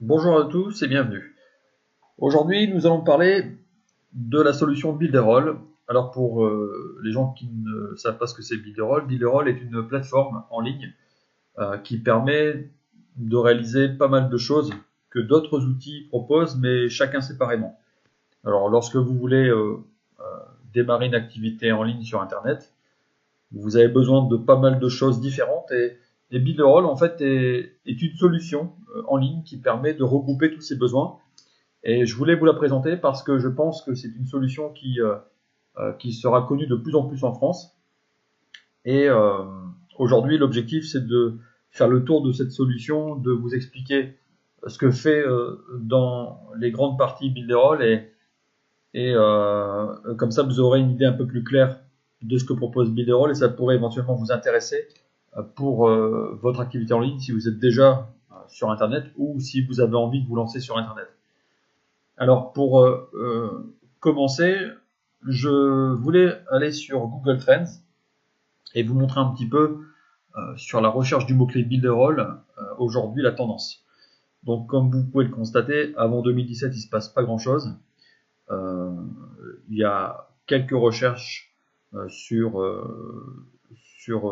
Bonjour à tous et bienvenue. Aujourd'hui, nous allons parler de la solution Builderall. Alors pour les gens qui ne savent pas ce que c'est Builderall, Builderall est une plateforme en ligne qui permet de réaliser pas mal de choses que d'autres outils proposent, mais chacun séparément. Alors lorsque vous voulez démarrer une activité en ligne sur Internet, vous avez besoin de pas mal de choses différentes et Builderall en fait est une solution en ligne qui permet de regrouper tous ces besoins. Et je voulais vous la présenter parce que je pense que c'est une solution qui sera connue de plus en plus en France. Et aujourd'hui, l'objectif, c'est de faire le tour de cette solution, de vous expliquer ce que fait dans les grandes parties Builderall et comme ça, vous aurez une idée un peu plus claire de ce que propose Builderall et ça pourrait éventuellement vous intéresser pour votre activité en ligne si vous êtes déjà sur Internet ou si vous avez envie de vous lancer sur Internet. Alors pour commencer, je voulais aller sur Google Trends et vous montrer un petit peu sur la recherche du mot-clé Builderall aujourd'hui la tendance. Donc comme vous pouvez le constater, avant 2017 il ne se passe pas grand-chose. Il y a quelques recherches sur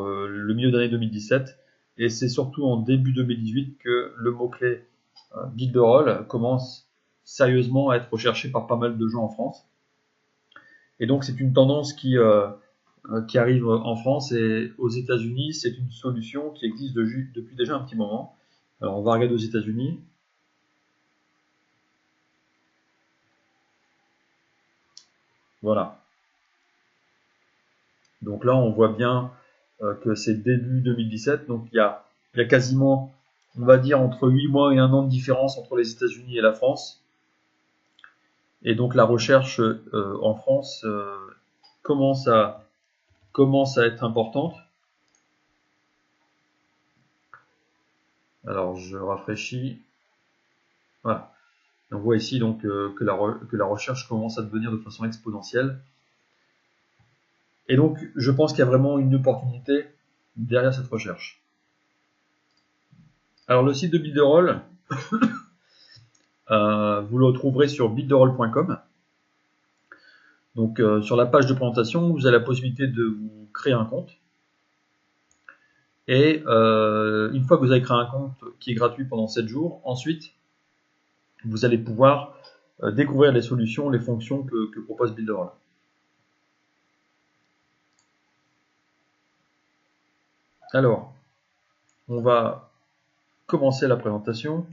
le milieu d'année 2017 et c'est surtout en début 2018 que le mot-clé Builderall commence sérieusement à être recherché par pas mal de gens en France. Et donc c'est une tendance qui arrive en France et aux États-Unis, c'est une solution qui existe depuis déjà un petit moment. Alors on va regarder aux États-Unis. Voilà. Donc là on voit bien que c'est début 2017, donc il y a quasiment, on va dire, entre 8 mois et 1 an de différence entre les États-Unis et la France. Et donc la recherche en France commence à être importante. Alors je rafraîchis. Voilà. On voit ici donc que la recherche commence à devenir de façon exponentielle. Et donc je pense qu'il y a vraiment une opportunité derrière cette recherche. Alors le site de Builderall, vous le retrouverez sur builderall.com. Donc sur la page de présentation, vous avez la possibilité de vous créer un compte. Et une fois que vous avez créé un compte qui est gratuit pendant 7 jours, ensuite vous allez pouvoir découvrir les solutions, les fonctions que propose Builderall. Alors, on va commencer la présentation.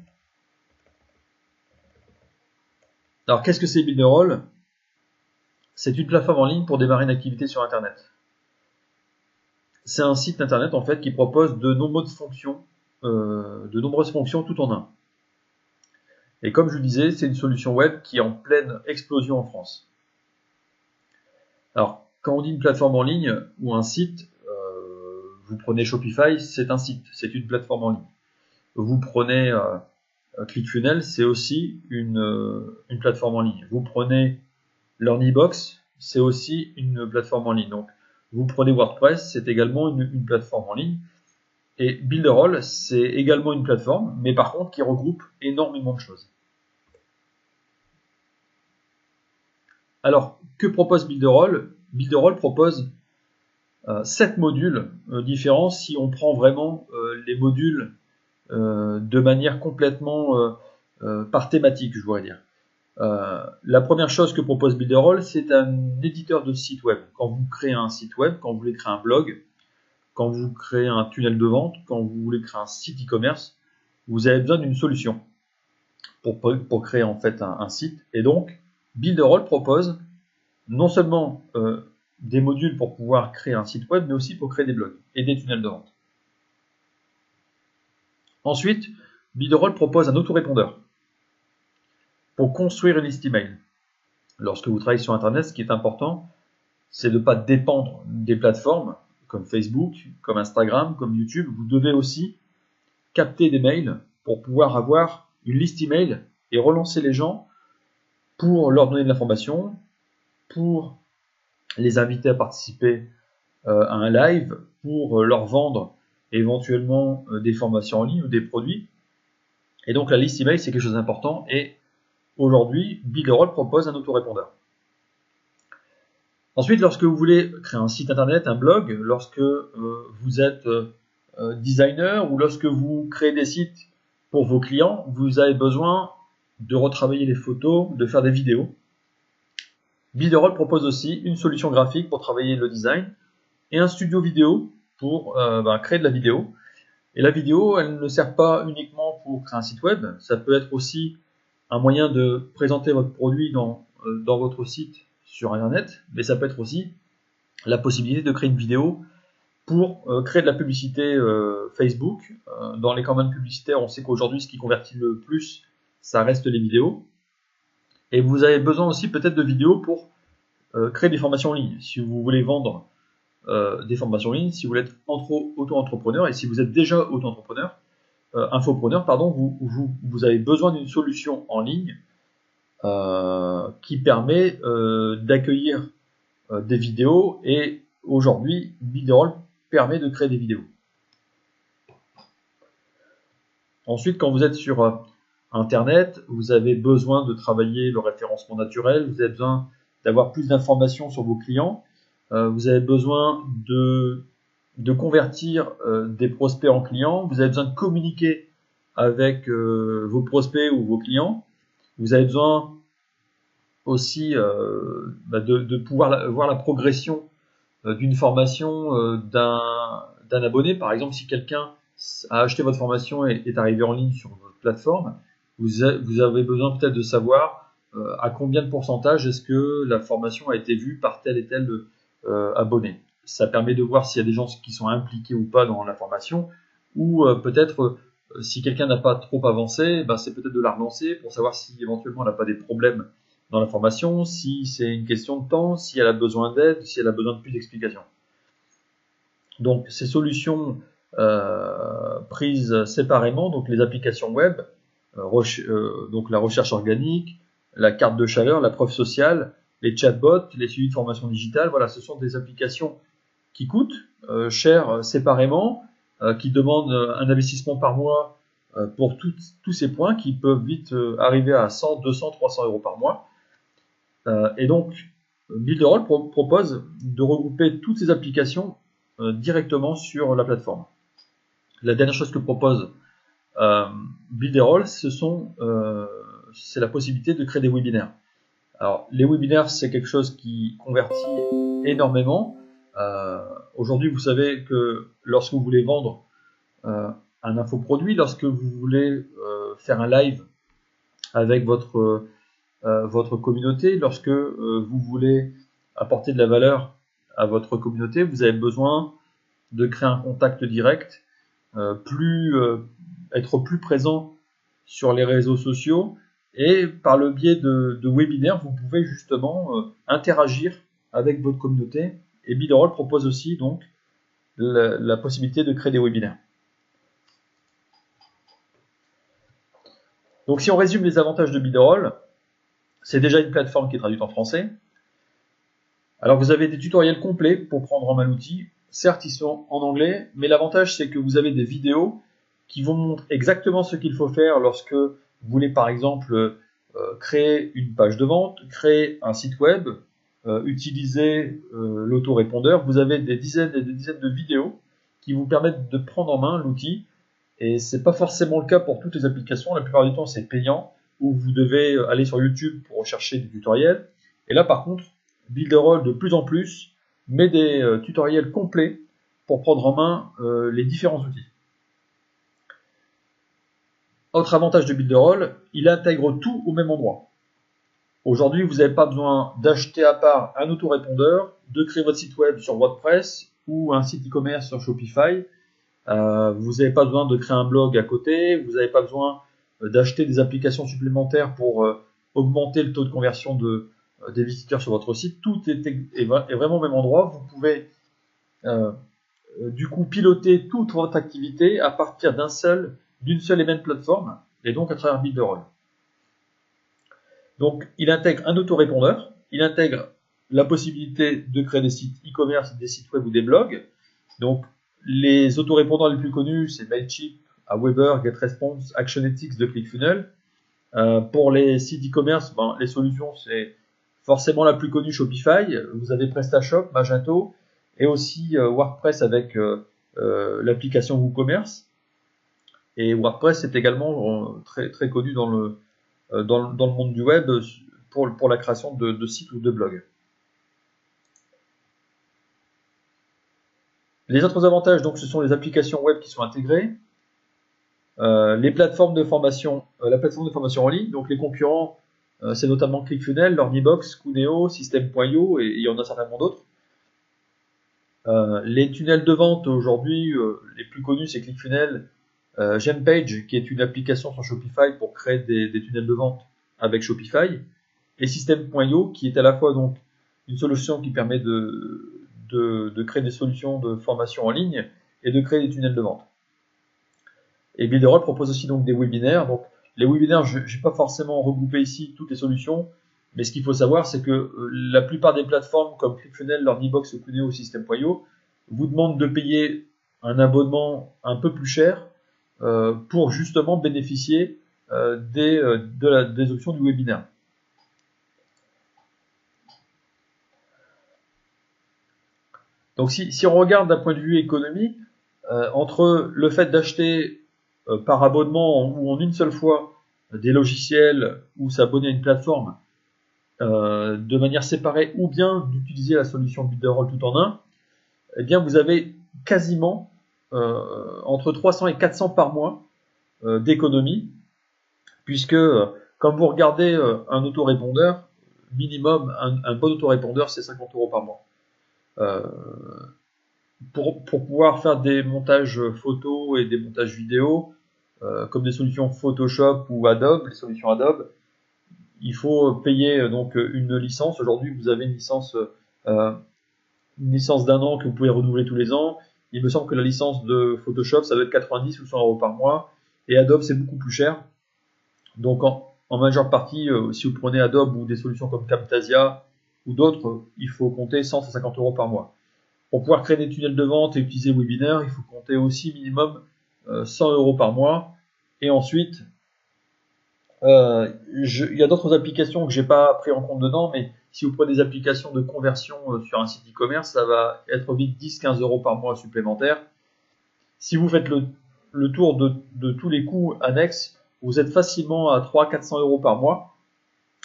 Alors, qu'est-ce que c'est Builderall? C'est une plateforme en ligne pour démarrer une activité sur Internet. C'est un site Internet en fait qui propose de nombreuses fonctions tout en un. Et comme je vous disais, c'est une solution web qui est en pleine explosion en France. Alors, quand on dit une plateforme en ligne ou un site, vous prenez Shopify, c'est un site, c'est une plateforme en ligne. Vous prenez ClickFunnels, c'est aussi une plateforme en ligne. Vous prenez LearnyBox, c'est aussi une plateforme en ligne. Donc, vous prenez WordPress, c'est également une plateforme en ligne. Et Builderall, c'est également une plateforme, mais par contre qui regroupe énormément de choses. Alors, que propose Builderall? Builderall propose 7 modules différents si on prend vraiment les modules de manière complètement par thématique, je voudrais dire. La première chose que propose Builderall, c'est un éditeur de site web. Quand vous créez un site web, quand vous voulez créer un blog, quand vous créez un tunnel de vente, quand vous voulez créer un site e-commerce, vous avez besoin d'une solution pour créer en fait un site. Et donc, Builderall propose non seulement des modules pour pouvoir créer un site web, mais aussi pour créer des blogs et des tunnels de vente. Ensuite, Builderall propose un autorépondeur pour construire une liste email. Lorsque vous travaillez sur Internet, ce qui est important, c'est de ne pas dépendre des plateformes comme Facebook, comme Instagram, comme YouTube. Vous devez aussi capter des mails pour pouvoir avoir une liste email et relancer les gens pour leur donner de l'information, pour les inviter à participer à un live, pour leur vendre éventuellement des formations en ligne ou des produits. Et donc la liste email, c'est quelque chose d'important. Et aujourd'hui, Builderall propose un autorépondeur. Ensuite, lorsque vous voulez créer un site internet, un blog, lorsque vous êtes designer ou lorsque vous créez des sites pour vos clients, vous avez besoin de retravailler les photos, de faire des vidéos. Builderall propose aussi une solution graphique pour travailler le design et un studio vidéo pour créer de la vidéo. Et la vidéo, elle ne sert pas uniquement pour créer un site web, ça peut être aussi un moyen de présenter votre produit dans votre site sur Internet, mais ça peut être aussi la possibilité de créer une vidéo pour créer de la publicité Facebook. Dans les campagnes publicitaires, on sait qu'aujourd'hui, ce qui convertit le plus, ça reste les vidéos. Et vous avez besoin aussi peut-être de vidéos pour créer des formations en ligne. Si vous voulez vendre des formations en ligne, si vous voulez être auto-entrepreneur, et si vous êtes déjà auto-entrepreneur, infopreneur, pardon, vous avez besoin d'une solution en ligne qui permet d'accueillir des vidéos, et aujourd'hui, Builderall permet de créer des vidéos. Ensuite, quand vous êtes sur Internet, vous avez besoin de travailler le référencement naturel, vous avez besoin d'avoir plus d'informations sur vos clients, vous avez besoin de convertir des prospects en clients, vous avez besoin de communiquer avec vos prospects ou vos clients, vous avez besoin aussi de pouvoir voir la progression d'une formation d'un abonné. Par exemple, si quelqu'un a acheté votre formation et est arrivé en ligne sur votre plateforme, vous avez besoin peut-être de savoir à combien de pourcentage est-ce que la formation a été vue par tel et tel abonné. Ça permet de voir s'il y a des gens qui sont impliqués ou pas dans la formation, ou peut-être si quelqu'un n'a pas trop avancé, c'est peut-être de la relancer pour savoir si éventuellement elle n'a pas des problèmes dans la formation, si c'est une question de temps, si elle a besoin d'aide, si elle a besoin de plus d'explications. Donc ces solutions prises séparément, donc les applications web, donc la recherche organique, la carte de chaleur, la preuve sociale, les chatbots, les suivis de formation digitale, voilà, ce sont des applications qui coûtent cher séparément, qui demandent un investissement par mois pour tous ces points qui peuvent vite arriver à 100, 200, 300 euros par mois. Et donc, Builderall propose de regrouper toutes ces applications directement sur la plateforme. La dernière chose que propose Builderall, c'est la possibilité de créer des webinaires. Alors, les webinaires, c'est quelque chose qui convertit énormément. Aujourd'hui, vous savez que lorsque vous voulez vendre un infoproduit, lorsque vous voulez faire un live avec votre communauté, lorsque vous voulez apporter de la valeur à votre communauté, vous avez besoin de créer un contact direct, être plus présent sur les réseaux sociaux, et par le biais de webinaires, vous pouvez justement interagir avec votre communauté. Et Builderall propose aussi donc la possibilité de créer des webinaires. Donc si on résume les avantages de Builderall, c'est déjà une plateforme qui est traduite en français. Alors vous avez des tutoriels complets pour prendre en main l'outil. Certes, ils sont en anglais, mais l'avantage c'est que vous avez des vidéos qui vous montrent exactement ce qu'il faut faire lorsque vous voulez par exemple créer une page de vente, créer un site web, utiliser l'autorépondeur. Vous avez des dizaines et des dizaines de vidéos qui vous permettent de prendre en main l'outil. Et c'est pas forcément le cas pour toutes les applications. La plupart du temps, c'est payant, où vous devez aller sur YouTube pour rechercher des tutoriels. Et là, par contre, Builderall, de plus en plus, met des tutoriels complets pour prendre en main les différents outils. Autre avantage de Builderall, il intègre tout au même endroit. Aujourd'hui, vous n'avez pas besoin d'acheter à part un autorépondeur, de créer votre site web sur WordPress ou un site e-commerce sur Shopify. Vous n'avez pas besoin de créer un blog à côté, vous n'avez pas besoin d'acheter des applications supplémentaires pour augmenter le taux de conversion des visiteurs sur votre site. Tout est vraiment au même endroit. Vous pouvez du coup piloter toute votre activité à partir d'une seule et même plateforme, et donc à travers Builderall. Donc il intègre un autorépondeur, il intègre la possibilité de créer des sites e-commerce, des sites web ou des blogs. Donc les autorépondeurs les plus connus, c'est Mailchimp, à Weber, GetResponse, ActionEtics de ClickFunnels. Pour les sites e-commerce, les solutions, c'est forcément la plus connue, Shopify. Vous avez PrestaShop, Magento, et aussi WordPress avec l'application WooCommerce. Et WordPress est également très, très connu dans le monde du web pour la création de sites ou de blogs. Les autres avantages, donc, ce sont les applications web qui sont intégrées, les plateformes de formation, la plateforme de formation en ligne. Donc les concurrents, c'est notamment ClickFunnels, Learnybox, Kuneo, System.io, et il y en a certainement d'autres. Les tunnels de vente aujourd'hui, les plus connus, c'est ClickFunnels, Gempage, qui est une application sur Shopify pour créer des tunnels de vente avec Shopify, et System.io, qui est à la fois donc une solution qui permet de créer des solutions de formation en ligne et de créer des tunnels de vente. Et Builderall propose aussi donc des webinaires. Donc les webinaires, je n'ai pas forcément regroupé ici toutes les solutions, mais ce qu'il faut savoir, c'est que la plupart des plateformes comme ClickFunnels, Learnybox, Kuneo ou System.io vous demandent de payer un abonnement un peu plus cher pour justement bénéficier des options du webinaire. Donc si on regarde d'un point de vue économie, entre le fait d'acheter par abonnement ou en une seule fois des logiciels ou s'abonner à une plateforme de manière séparée, ou bien d'utiliser la solution Builderall tout en un, eh bien vous avez quasiment entre 300 et 400 par mois d'économie, puisque quand vous regardez un autorépondeur, minimum, un bon autorépondeur, c'est 50 € par mois. Pour pouvoir faire des montages photos et des montages vidéo, comme des solutions Photoshop ou Adobe, les solutions Adobe, il faut payer donc une licence. Aujourd'hui, vous avez une licence d'1 an que vous pouvez renouveler tous les ans. Il me semble que la licence de Photoshop, ça doit être 90 ou 100 € par mois. Et Adobe, c'est beaucoup plus cher. Donc, en majeure partie, si vous prenez Adobe ou des solutions comme Camtasia ou d'autres, il faut compter 100-150 € par mois. Pour pouvoir créer des tunnels de vente et utiliser Webinar, il faut compter aussi minimum 100 € par mois. Et ensuite, il y a d'autres applications que j'ai pas pris en compte dedans, mais si vous prenez des applications de conversion sur un site e-commerce, ça va être vite 10-15 € par mois supplémentaires. Si vous faites le tour de tous les coûts annexes, vous êtes facilement à 300-400 € par mois,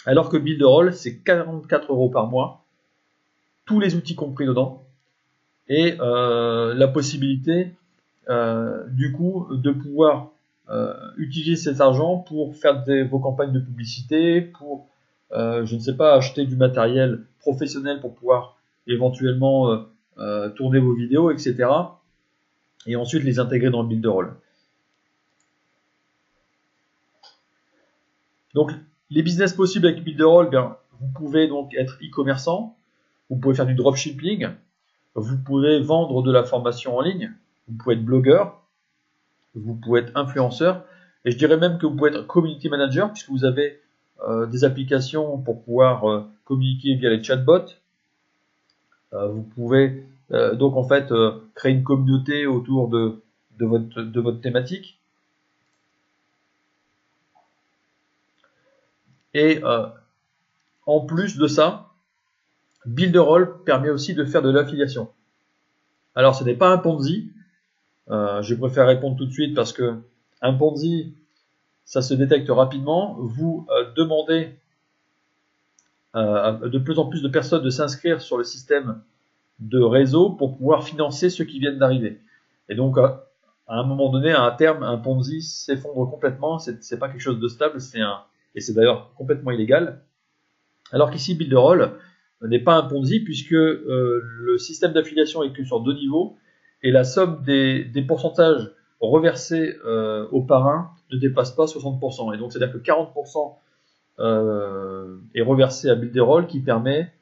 alors que Builderall, c'est 44 € par mois, tous les outils compris dedans, et la possibilité du coup de pouvoir utiliser cet argent pour faire vos campagnes de publicité, pour je ne sais pas, acheter du matériel professionnel pour pouvoir éventuellement tourner vos vidéos, etc. Et ensuite les intégrer dans le Builderall. Donc les business possibles avec Builderall, vous pouvez donc être e-commerçant, vous pouvez faire du dropshipping, vous pouvez vendre de la formation en ligne, vous pouvez être blogueur, vous pouvez être influenceur, et je dirais même que vous pouvez être community manager, puisque vous avez des applications pour pouvoir communiquer via les chatbots. Vous pouvez donc en fait créer une communauté autour de votre thématique. Et en plus de ça, Builderall permet aussi de faire de l'affiliation. Alors ce n'est pas un Ponzi, je préfère répondre tout de suite parce que un Ponzi, ça se détecte rapidement. Vous demandez de plus en plus de personnes de s'inscrire sur le système de réseau pour pouvoir financer ceux qui viennent d'arriver. Et donc, à un moment donné, à un terme, un Ponzi s'effondre complètement. C'est pas quelque chose de stable, et c'est d'ailleurs complètement illégal. Alors qu'ici, Builderall n'est pas un Ponzi puisque le système d'affiliation est que sur 2 niveaux et la somme des pourcentages reversés aux parrains ne dépasse pas 60%. Et donc, c'est-à-dire que 40% est reversé à Builderall qui permet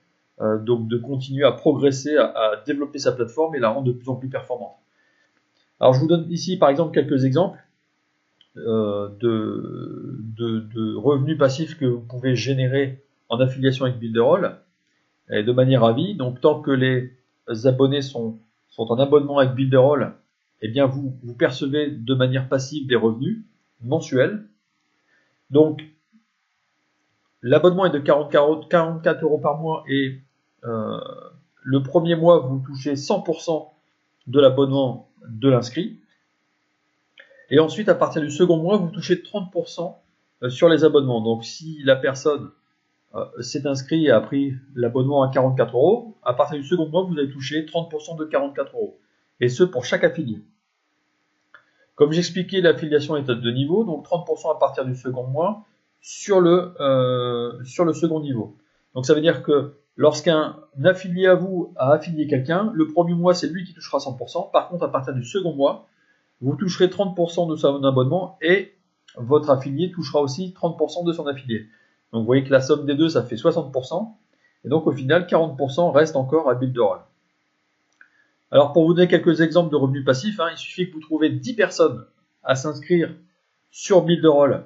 donc de continuer à progresser, à développer sa plateforme et la rendre de plus en plus performante. Alors je vous donne ici par exemple quelques exemples de revenus passifs que vous pouvez générer en affiliation avec Builderall et de manière à vie. Donc tant que les abonnés sont en abonnement avec Builderall eh bien vous percevez de manière passive des revenus mensuels. Donc l'abonnement est de 44 € par mois et le premier mois vous touchez 100% de l'abonnement de l'inscrit. Et ensuite, à partir du second mois, vous touchez 30% sur les abonnements. Donc, si la personne s'est inscrite et a pris l'abonnement à 44 €, à partir du second mois, vous allez toucher 30% de 44 €. Et ce, pour chaque affilié. Comme j'expliquais, l'affiliation est à 2 niveaux, donc 30% à partir du second mois sur le second niveau. Donc, ça veut dire que lorsqu'un affilié à vous a affilié quelqu'un, le premier mois, c'est lui qui touchera 100%. Par contre, à partir du second mois, vous toucherez 30% de son abonnement et votre affilié touchera aussi 30% de son affilié. Donc vous voyez que la somme des deux, ça fait 60%. Et donc au final, 40% reste encore à Builderall. Alors pour vous donner quelques exemples de revenus passifs, il suffit que vous trouvez 10 personnes à s'inscrire sur Builderall.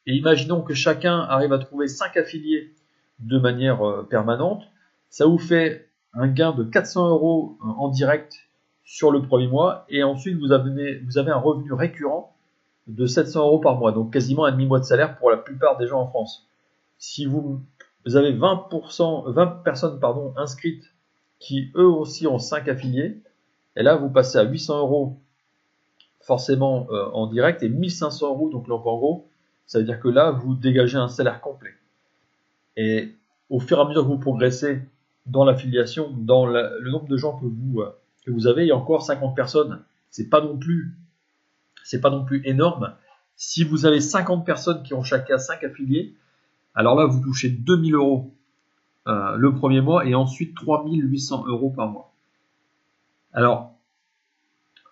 Et imaginons que chacun arrive à trouver 5 affiliés de manière permanente. Ça vous fait un gain de 400 € en direct sur le premier mois, et ensuite vous avez un revenu récurrent de 700 € par mois, donc quasiment un demi-mois de salaire pour la plupart des gens en France. Si vous avez 20 personnes inscrites qui eux aussi ont 5 affiliés, et là vous passez à 800 € forcément en direct et 1500 €, donc en gros, ça veut dire que là vous dégagez un salaire complet. Et au fur et à mesure que vous progressez dans l'affiliation, dans le nombre de gens que vous avez, il y a encore 50 personnes, c'est pas non plus énorme. Si vous avez 50 personnes qui ont chacun 5 affiliés, alors là vous touchez 2000 € le premier mois et ensuite 3800 € par mois. Alors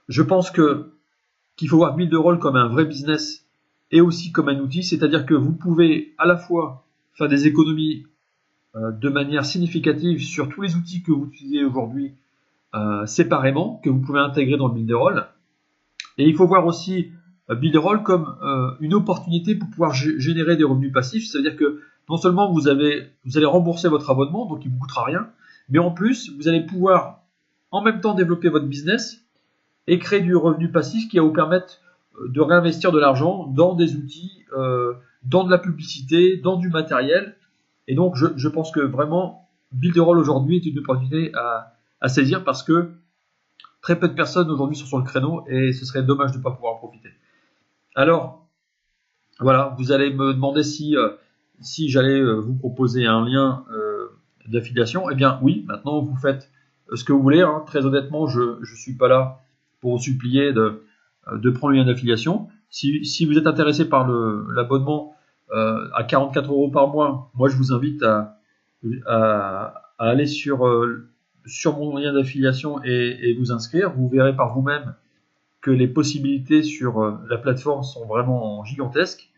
je pense qu'il faut voir Builderall comme un vrai business et aussi comme un outil, c'est-à-dire que vous pouvez à la fois faire des économies de manière significative sur tous les outils que vous utilisez aujourd'hui séparément, que vous pouvez intégrer dans Builderall. Et il faut voir aussi Builderall comme une opportunité pour pouvoir générer des revenus passifs. C'est-à-dire que non seulement vous allez rembourser votre abonnement, donc il ne vous coûtera rien, mais en plus, vous allez pouvoir en même temps développer votre business et créer du revenu passif qui va vous permettre de réinvestir de l'argent dans des outils, dans de la publicité, dans du matériel. Et donc, je pense que vraiment, Builderall aujourd'hui est une opportunité à saisir parce que très peu de personnes aujourd'hui sont sur le créneau et ce serait dommage de ne pas pouvoir en profiter. Alors, voilà, vous allez me demander si j'allais vous proposer un lien d'affiliation. Eh bien, oui, maintenant vous faites ce que vous voulez. Très honnêtement, je ne suis pas là pour vous supplier de prendre le lien d'affiliation. Si vous êtes intéressé par l'abonnement à 44 € par mois, moi je vous invite à aller sur mon lien d'affiliation et vous inscrire. Vous verrez par vous-même que les possibilités sur la plateforme sont vraiment gigantesques.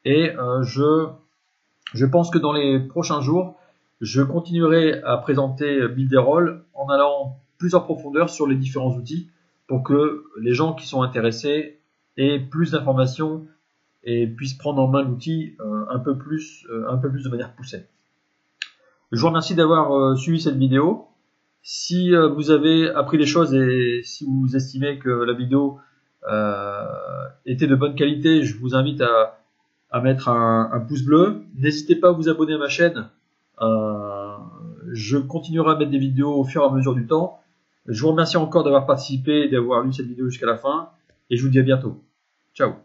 Et je pense que dans les prochains jours, je continuerai à présenter Builderall en allant plus en profondeur sur les différents outils pour que les gens qui sont intéressés aient plus d'informations et puissent prendre en main l'outil un peu plus de manière poussée. Je vous remercie d'avoir suivi cette vidéo. Si vous avez appris des choses et si vous estimez que la vidéo était de bonne qualité, je vous invite à mettre un pouce bleu. N'hésitez pas à vous abonner à ma chaîne. Je continuerai à mettre des vidéos au fur et à mesure du temps. Je vous remercie encore d'avoir participé et d'avoir lu cette vidéo jusqu'à la fin. Et je vous dis à bientôt. Ciao.